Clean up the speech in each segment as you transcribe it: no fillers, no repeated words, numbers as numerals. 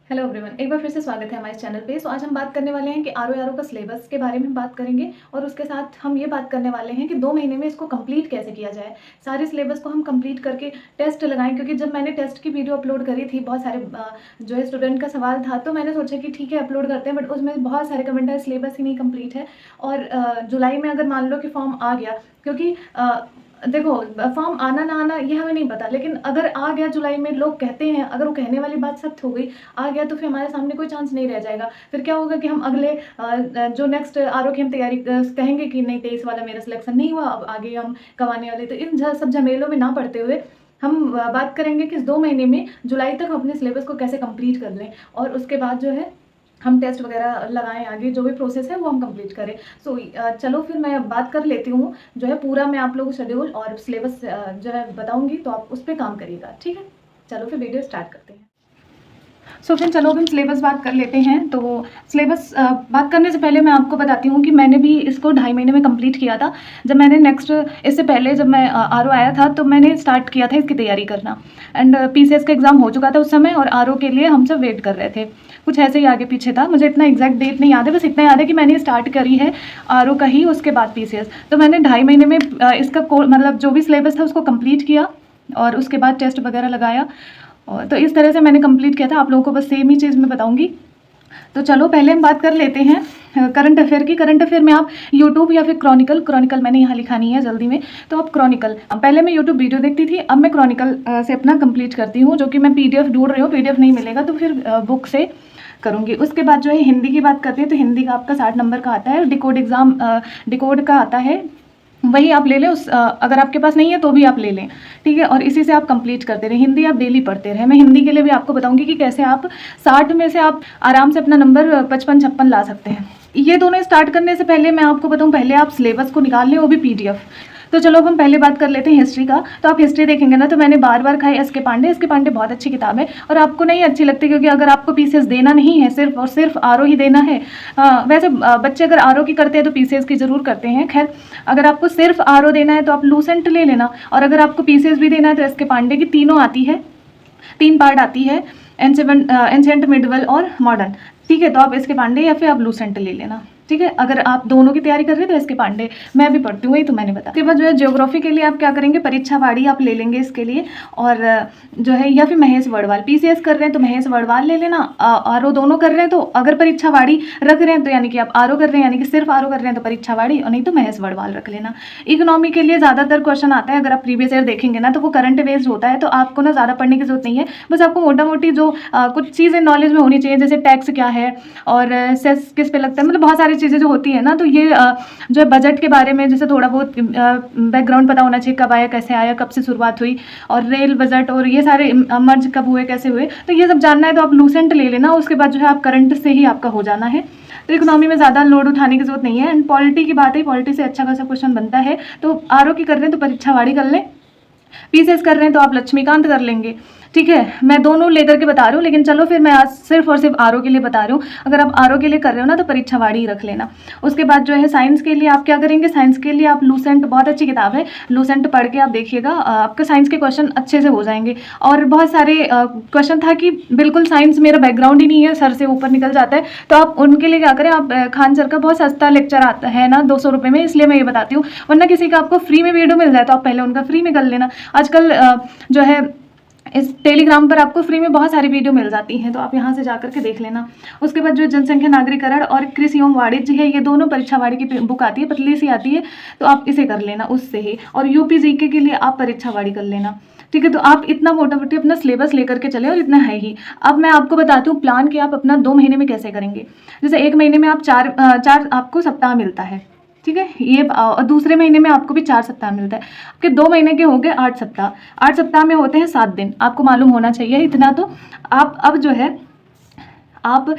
Hello everyone, एक बार फिर से स्वागत है हमारे चैनल पे। आज हम बात करने वाले हैं कि आरओ का सिलेबस के बारे में बात करेंगे और उसके साथ हम ये बात करने वाले हैं कि 2 महीने में इसको कंप्लीट कैसे किया जाए। सारे सिलेबस को हम कंप्लीट करके टेस्ट लगाएं, क्योंकि जब मैंने टेस्ट की वीडियो अपलोड करी थी बहुत सारे जो है स्टूडेंट का सवाल था, तो मैंने सोचा कि ठीक है अपलोड करते हैं, बट उसमें बहुत सारे कमेंट है सिलेबस ही नहीं कम्प्लीट है। और जुलाई में अगर मान लो कि फॉर्म आ गया, क्योंकि देखो फॉर्म आना ना आना ये हमें नहीं पता, लेकिन अगर आ गया जुलाई में, लोग कहते हैं, अगर वो कहने वाली बात सत्य हो गई, आ गया, तो फिर हमारे सामने कोई चांस नहीं रह जाएगा। फिर क्या होगा कि हम अगले जो नेक्स्ट आरओ की हम तैयारी कहेंगे कि नहीं 23 वाला मेरा सिलेक्शन नहीं हुआ, अब आगे हम कमाने वाले। तो इन सब झमेलों में ना पड़ते हुए हम बात करेंगे कि 2 महीने में जुलाई तक अपने सिलेबस को कैसे कंप्लीट कर लें, और उसके बाद जो है हम टेस्ट वगैरह लगाएं, आगे जो भी प्रोसेस है वो हम कंप्लीट करें। चलो फिर मैं बात कर लेती हूँ, जो है पूरा मैं आप लोगों को शेड्यूल और सिलेबस जो है बताऊंगी, तो आप उस पर काम करिएगा, ठीक है। चलो फिर वीडियो स्टार्ट करते हैं। फिर चलो हम सिलेबस बात कर लेते हैं। तो सिलेबस बात करने से पहले मैं आपको बताती हूँ कि मैंने भी इसको 2.5 महीने में कंप्लीट किया था। जब मैंने इससे पहले जब मैं आरओ आया था, तो मैंने स्टार्ट किया था इसकी तैयारी करना, एंड पीसीएस का एग्ज़ाम हो चुका था उस समय, और आरओ के लिए हम सब वेट कर रहे थे। कुछ ऐसे ही आगे पीछे था, मुझे इतना एग्जैक्ट डेट नहीं याद है, बस इतना याद है कि मैंने स्टार्ट करी है आरओ का ही, उसके बाद पीसीएस। तो मैंने 2.5 महीने में इसका मतलब जो भी सिलेबस था उसको कंप्लीट किया, और उसके बाद टेस्ट वगैरह लगाया, और तो इस तरह से मैंने कंप्लीट किया था। आप लोगों को बस सेम ही चीज़ मैं बताऊंगी। तो चलो पहले हम बात कर लेते हैं करंट अफेयर की। करंट अफेयर में आप यूट्यूब या फिर क्रॉनिकल मैंने यहाँ लिखा नहीं है जल्दी में, तो आप क्रॉनिकल, पहले मैं यूट्यूब वीडियो देखती थी, अब मैं क्रॉनिकल से अपना कंप्लीट करती हूँ, जो कि मैं पीडीएफ ढूंढ रही हूँ। पीडीएफ नहीं मिलेगा तो फिर बुक से करूँगी। उसके बाद जो है हिंदी की बात करते हैं, तो हिंदी का आपका 60 नंबर का आता है, डिकोड का आता है, वही आप ले लें। अगर आपके पास नहीं है तो भी आप ले लें, ठीक है, और इसी से आप कंप्लीट करते रहें। हिंदी आप डेली पढ़ते रहें। मैं हिंदी के लिए भी आपको बताऊंगी कि कैसे आप 60 में से आप आराम से अपना नंबर 55-56 ला सकते हैं। ये दोनों स्टार्ट करने से पहले मैं आपको बताऊं, पहले आप सिलेबस को निकाल लें, वो भी पीडीएफ। तो चलो अब हम पहले बात कर लेते हैं हिस्ट्री का। तो आप हिस्ट्री देखेंगे ना, तो मैंने बार बार खाई एस के पांडे बहुत अच्छी किताब है, और आपको नहीं अच्छी लगती, क्योंकि अगर आपको पीसीएस देना नहीं है, सिर्फ और सिर्फ आरओ ही देना है। वैसे बच्चे अगर आरओ की करते हैं तो पीसीएस की ज़रूर करते हैं। खैर, अगर आपको सिर्फ आरओ देना है तो आप लूसेंट ले लेना, और अगर आपको पीसीएस भी देना है तो एस के पांडे की तीनों आती है, 3 पार्ट आती है, एंशिएंट, मिडवल और मॉडर्न, ठीक है। तो आप इसके पांडे या फिर आप लूसेंट ले लेना, ठीक है। अगर आप दोनों की तैयारी कर रहे हैं तो इसके पांडे, मैं भी पढ़ती हूँ, वही तो मैंने बताया। उसके बाद जो है ज्योग्राफी के लिए आप क्या करेंगे, परीक्षावाड़ी आप ले लेंगे इसके लिए, और जो है या फिर महेश वर्डवाल। पीसीएस कर रहे हैं तो महेश वर्डवाल ले लेना, आरओ दोनों कर रहे हैं तो अगर परीक्षावाड़ी रख रहे हैं तो यानी कि आप आरओ कर रहे हैं, यानी कि सिर्फ आरओ कर रहे हैं तो परीक्षावाड़ी, और नहीं तो महेश वर्डवाल रख लेना। इकोनॉमी के लिए ज़्यादातर क्वेश्चन आता है, अगर आप प्रीवियस ईयर देखेंगे ना तो वो करंट बेस्ड होता है, तो आपको ना ज़्यादा पढ़ने की जरूरत नहीं है। बस आपको मोटा मोटी जो कुछ चीज़ें नॉलेज में होनी चाहिए, जैसे टैक्स क्या है और सेस किस पे लगता है, मतलब बहुत सारी चीज़ें जो होती है ना, तो ये जो है बजट के बारे में जैसे थोड़ा बहुत बैकग्राउंड पता होना चाहिए, कब आया, कैसे आया, कब से शुरुआत हुई, और रेल बजट और ये सारे मर्ज कब हुए, कैसे हुए, तो ये सब जानना है तो आप लूसेंट ले लेना। उसके बाद जो है आप करंट से ही आपका हो जाना है। तो इकोनॉमी में ज़्यादा लोड उठाने की जरूरत नहीं है। एंड पॉलिटी की बात है, पॉलिटी से अच्छा खासा क्वेश्चन बनता है। तो आरओ की कर रहे हैं तो परीक्षावाड़ी कर लें, पीसीएस कर रहे हैं तो आप लक्ष्मीकांत कर लेंगे, ठीक है। मैं दोनों लेकर के बता रही हूँ, लेकिन चलो फिर मैं आज सिर्फ और सिर्फ आरओ के लिए बता रही हूँ। अगर आप आरओ के लिए कर रहे हो ना तो परीक्षावाड़ी ही रख लेना। उसके बाद जो है साइंस के लिए आप क्या करेंगे, साइंस के लिए आप लूसेंट, बहुत अच्छी किताब है, लूसेंट पढ़ के आप देखिएगा, आपके साइंस के क्वेश्चन अच्छे से हो जाएंगे। और बहुत सारे क्वेश्चन था कि बिल्कुल साइंस मेरा बैकग्राउंड ही नहीं है, सर से ऊपर निकल जाता है, तो आप उनके लिए क्या करें, आप खान सर का बहुत सस्ता लेक्चर आता है ना 200 रुपये में, इसलिए मैं ये बताती हूँ। वरना किसी का आपको फ्री में वीडियो मिल जाए तो आप पहले उनका फ्री में कर लेना। आजकल जो है इस टेलीग्राम पर आपको फ्री में बहुत सारी वीडियो मिल जाती हैं, तो आप यहाँ से जाकर के देख लेना। उसके बाद जो जनसंख्या नागरिकरण और कृषि एवं वाणिज्य है, ये दोनों परीक्षावाड़ी की बुक आती है, पतली सी आती है, तो आप इसे कर लेना उससे ही। और यूपी जीके के लिए आप परीक्षावाड़ी कर लेना, ठीक है। तो आप इतना मोटा मोटी अपना सिलेबस लेकर के चले, और इतना है ही। अब मैं आपको बताती हूँ प्लान कि आप अपना 2 महीने में कैसे करेंगे। जैसे 1 महीने में आप चार आपको सप्ताह मिलता है, ठीक है, ये। और दूसरे महीने में आपको भी 4 सप्ताह मिलता है। आपके 2 महीने के हो गए 8 सप्ताह। 8 सप्ताह में होते हैं 7 दिन, आपको मालूम होना चाहिए इतना। तो आप अब जो है आप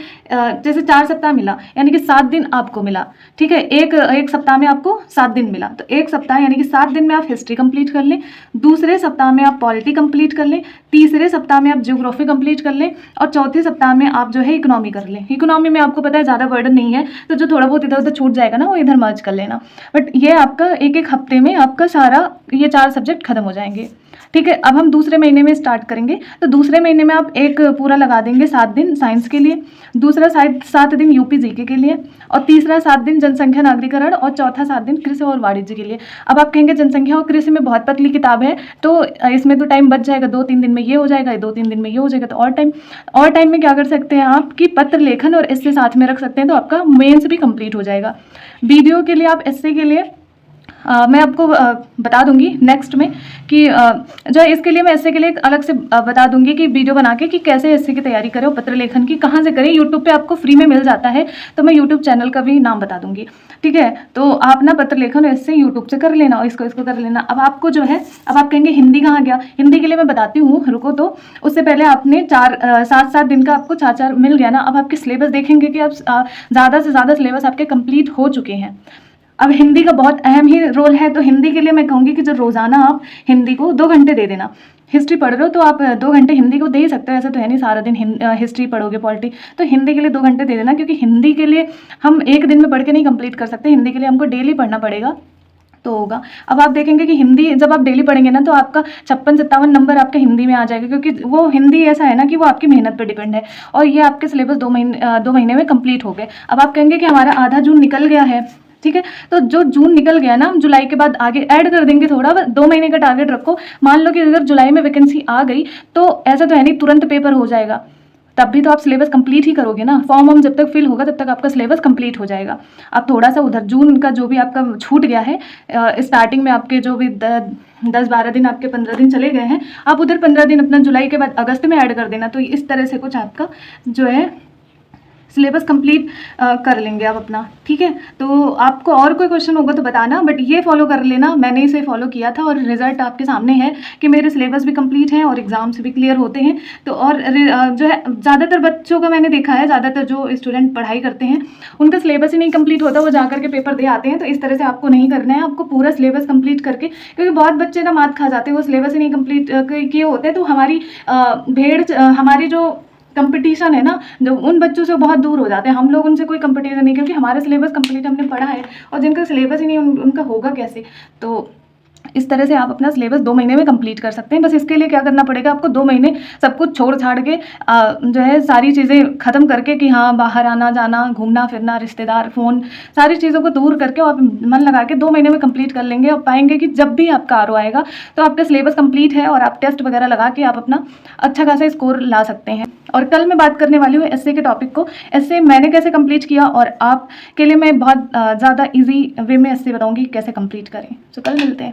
जैसे 4 सप्ताह मिला यानी कि 7 दिन आपको मिला, ठीक है। एक सप्ताह में आपको 7 दिन मिला, तो 1 सप्ताह यानी कि 7 दिन में आप हिस्ट्री कंप्लीट कर लें, दूसरे सप्ताह में आप पॉलिटी कंप्लीट कर लें, तीसरे सप्ताह में आप ज्योग्राफी कंप्लीट कर लें, और चौथे सप्ताह में आप जो है इकोनॉमी कर लें। इकोनॉमी में आपको पता है ज़्यादा बर्डन नहीं है, तो जो थोड़ा बहुत इधर उधर छूट जाएगा ना वो इधर मर्ज कर लेना। बट ये आपका एक हफ्ते में आपका सारा ये 4 सब्जेक्ट खत्म हो जाएंगे। ठीक है। अब हम दूसरे महीने में स्टार्ट करेंगे। तो दूसरे महीने में आप एक पूरा लगा देंगे 7 दिन साइंस के लिए, दूसरा 7 दिन यूपी जीके के लिए, और तीसरा 7 दिन जनसंख्या नागरिकरण, और चौथा 7 दिन कृषि और वाणिज्य के लिए। अब आप कहेंगे जनसंख्या और कृषि में बहुत पतली किताब है, तो इसमें तो टाइम बच जाएगा, 2-3 दिन में ये हो जाएगा, 2-3 दिन में ये हो जाएगा। तो और टाइम में क्या कर सकते हैं आप कि पत्र लेखन और एस्से साथ में रख सकते हैं, तो आपका मेंस भी कंप्लीट हो जाएगा। वीडियो के लिए आप एस्से के लिए मैं आपको बता दूंगी नेक्स्ट में कि जो इसके लिए मैं एस्से के लिए अलग से बता दूंगी कि वीडियो बना के कि कैसे एस्से की तैयारी करें और पत्र लेखन की कहाँ से करें। यूट्यूब पे आपको फ्री में मिल जाता है, तो मैं यूट्यूब चैनल का भी नाम बता दूंगी, ठीक है। तो आप ना पत्र लेखन एस्से यूट्यूब से कर लेना और इसको कर लेना। अब आपको जो है, अब आप कहेंगे हिंदी कहाँ गया, हिंदी के लिए मैं बताती हूँ, रुको। तो उससे पहले आपने 7 दिन का आपको 4 मिल गया ना। अब आपके सिलेबस देखेंगे कि आप ज़्यादा से ज़्यादा सिलेबस आपके कंप्लीट हो चुके हैं। अब हिंदी का बहुत अहम ही रोल है, तो हिंदी के लिए मैं कहूँगी कि जो रोज़ाना आप हिंदी को 2 घंटे दे देना। हिस्ट्री पढ़ रहे हो तो आप 2 घंटे हिंदी को दे ही सकते हो, ऐसा तो है नहीं सारा दिन हिस्ट्री पढ़ोगे, पॉलिटी। तो हिंदी के लिए 2 घंटे दे देना, क्योंकि हिंदी के लिए हम एक दिन में पढ़ के नहीं कंप्लीट कर सकते, हिंदी के लिए हमको डेली पढ़ना पड़ेगा, तो होगा। अब आप देखेंगे कि हिंदी जब आप डेली पढ़ेंगे ना, तो आपका 56-57 नंबर आपका हिंदी में आ जाएगा, क्योंकि वो हिंदी ऐसा है ना कि वो आपकी मेहनत पर डिपेंड है, और ये आपके सिलेबस 2 महीने में कंप्लीट हो गए। अब आप कहेंगे कि हमारा आधा जून निकल गया है, ठीक है। तो जो जून निकल गया ना, जुलाई के बाद आगे ऐड कर देंगे थोड़ा, 2 महीने का टारगेट रखो। मान लो कि अगर जुलाई में वैकेंसी आ गई, तो ऐसा तो है नहीं तुरंत पेपर हो जाएगा, तब भी तो आप सिलेबस कंप्लीट ही करोगे ना। फॉर्म जब तक फिल होगा तब तक आपका सिलेबस कंप्लीट हो जाएगा। आप थोड़ा सा उधर जून का जो भी आपका छूट गया है, स्टार्टिंग में आपके जो भी 10-12 दिन, आपके 15 दिन चले गए हैं, आप उधर 15 दिन अपना जुलाई के बाद अगस्त में ऐड कर देना। तो इस तरह से कुछ आपका जो है सिलेबस कंप्लीट कर लेंगे आप अपना, ठीक है। तो आपको और कोई क्वेश्चन होगा तो बताना, बट ये फॉलो कर लेना, मैंने इसे फॉलो किया था और रिजल्ट आपके सामने है कि मेरे सिलेबस भी कंप्लीट हैं और एग्जाम्स भी क्लियर होते हैं। तो और जो है ज़्यादातर बच्चों का मैंने देखा है, ज़्यादातर जो स्टूडेंट पढ़ाई करते हैं उनका सिलेबस ही नहीं कंप्लीट होता, वो जा करके पेपर दे आते हैं। तो इस तरह से आपको नहीं करना है, आपको पूरा सिलेबस कंप्लीट करके, क्योंकि बहुत बच्चे ना मात खा जाते हैं, वो सिलेबस ही नहीं कंप्लीट किए होते हैं। तो हमारी हमारी जो कंपटीशन है ना, जो उन बच्चों से बहुत दूर हो जाते हैं। हम लोग उनसे कोई कंपटीशन नहीं, क्योंकि हमारा सिलेबस कंप्लीट हमने पढ़ा है, और जिनका सिलेबस ही नहीं उनका होगा कैसे। तो इस तरह से आप अपना सिलेबस 2 महीने में कंप्लीट कर सकते हैं। बस इसके लिए क्या करना पड़ेगा, आपको 2 महीने सब कुछ छोड़ छाड़ के जो है सारी चीज़ें ख़त्म करके, कि हाँ बाहर आना जाना, घूमना फिरना, रिश्तेदार, फ़ोन, सारी चीज़ों को दूर करके, और मन लगा के 2 महीने में कंप्लीट कर लेंगे। और पाएंगे कि जब भी आपका आरओ आएगा तो आपका सिलेबस कंप्लीट है, और आप टेस्ट वगैरह लगा के आप अपना अच्छा खासा स्कोर ला सकते हैं। और कल मैं बात करने वाली हूँ एस्से के टॉपिक को, एस्से मैंने कैसे कंप्लीट किया, और आपके लिए मैं बहुत ज़्यादा ईजी वे में एस्से बताऊँगी कैसे कंप्लीट करें। तो कल मिलते हैं।